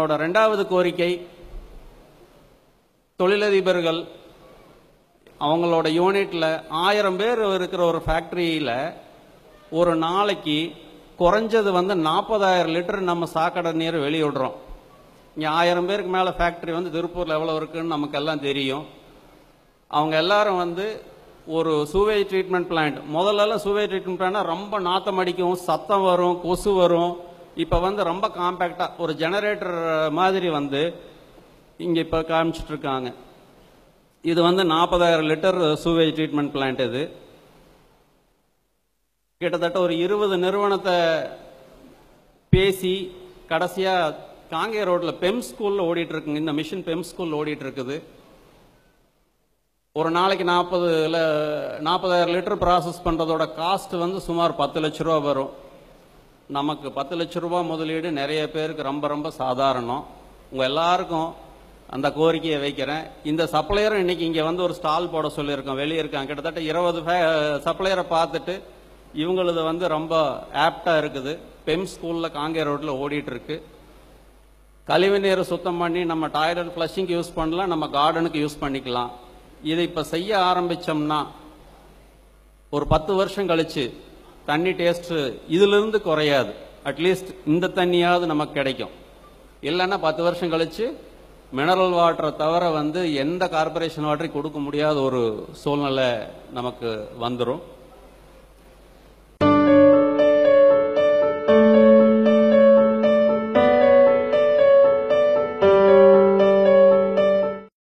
என்னோட ரெண்டாவது கோரிக்கை, தொழிலதிபர்கள் அவங்களோட யூனிட்ல 1000 பேர் இருக்கிற ஒரு ஃபேக்டரியில ஒரு நாளைக்கு குறைஞ்சது 40,000 லிட்டர் நம்ம சாக்கடை நீர் வெளியிடுறோம். இங்கே 1000 பேருக்கு மேலே ஃபேக்டரி திருப்பூரில் எவ்வளோ இருக்குன்னு நமக்கு எல்லாம் தெரியும். அவங்க எல்லாரும் ஒரு சூவேஜ் ட்ரீட்மெண்ட் பிளான்ட், முதல்லலாம் சூவேஜ் ட்ரீட்மெண்ட் பிளான்ட் ரொம்ப நாத்தம் அடிக்கும், சத்தம் வரும், கொசு வரும். இப்போ ரொம்ப காம்பேக்டாக ஒரு ஜெனரேட்டர் மாதிரி இங்கே இப்போ காமிச்சிட்டு இருக்காங்க. இது 40,000 லிட்டர் சூவேஜ் ட்ரீட்மெண்ட் பிளான்ட். இது கிட்டத்தட்ட ஒரு 20 நிறுவனத்தை பேசி கடைசியாக காங்கே ரோட்டில் பெம் ஸ்கூலில் ஓடிட்டு இருக்குங்க. இந்த மிஷின் பெம் ஸ்கூலில் ஓடிட்டு இருக்குது. ஒரு நாளைக்கு 40,000 லிட்டர் ப்ராசஸ் பண்ணுறதோட காஸ்ட் சுமார் 10 லட்ச ரூபா வரும். நமக்கு 10 லட்ச ரூபா முதலீடு நிறைய பேருக்கு ரொம்ப ரொம்ப சாதாரணம். உங்கள் எல்லாருக்கும் அந்த கோரிக்கையை வைக்கிறேன். இந்த சப்ளையரும் இன்னைக்கு இங்கே ஒரு ஸ்டால் போட சொல்லியிருக்கோம். வெளியே இருக்காங்க. கிட்டத்தட்ட 20 சப்ளையரை பார்த்துட்டு இவங்களது ரொம்ப ஆப்டாக இருக்குது. பெம் ஸ்கூலில் காங்கே ரோட்டில் ஓடிட்டு இருக்கு. கழிவு நீரை சுத்தம் பண்ணி நம்ம டாய்லெட் ஃப்ளஷிங்க்கு யூஸ் பண்ணலாம், நம்ம கார்டனுக்கு யூஸ் பண்ணிக்கலாம். இதை இப்போ செய்ய ஆரம்பித்தோம்னா ஒரு 10 வருஷம் கழிச்சு தண்ணி டேஸ்ட்டு இதிலிருந்து குறையாது. அட்லீஸ்ட் இந்த தண்ணியாவது நமக்கு கிடைக்கும். இல்லைன்னா 10 வருஷம் கழிச்சு மினரல் வாட்டரை தவிர எந்த கார்பரேஷன் வாட்டரையும் கொடுக்க முடியாத ஒரு சூழ்நிலை நமக்கு வந்துடும்.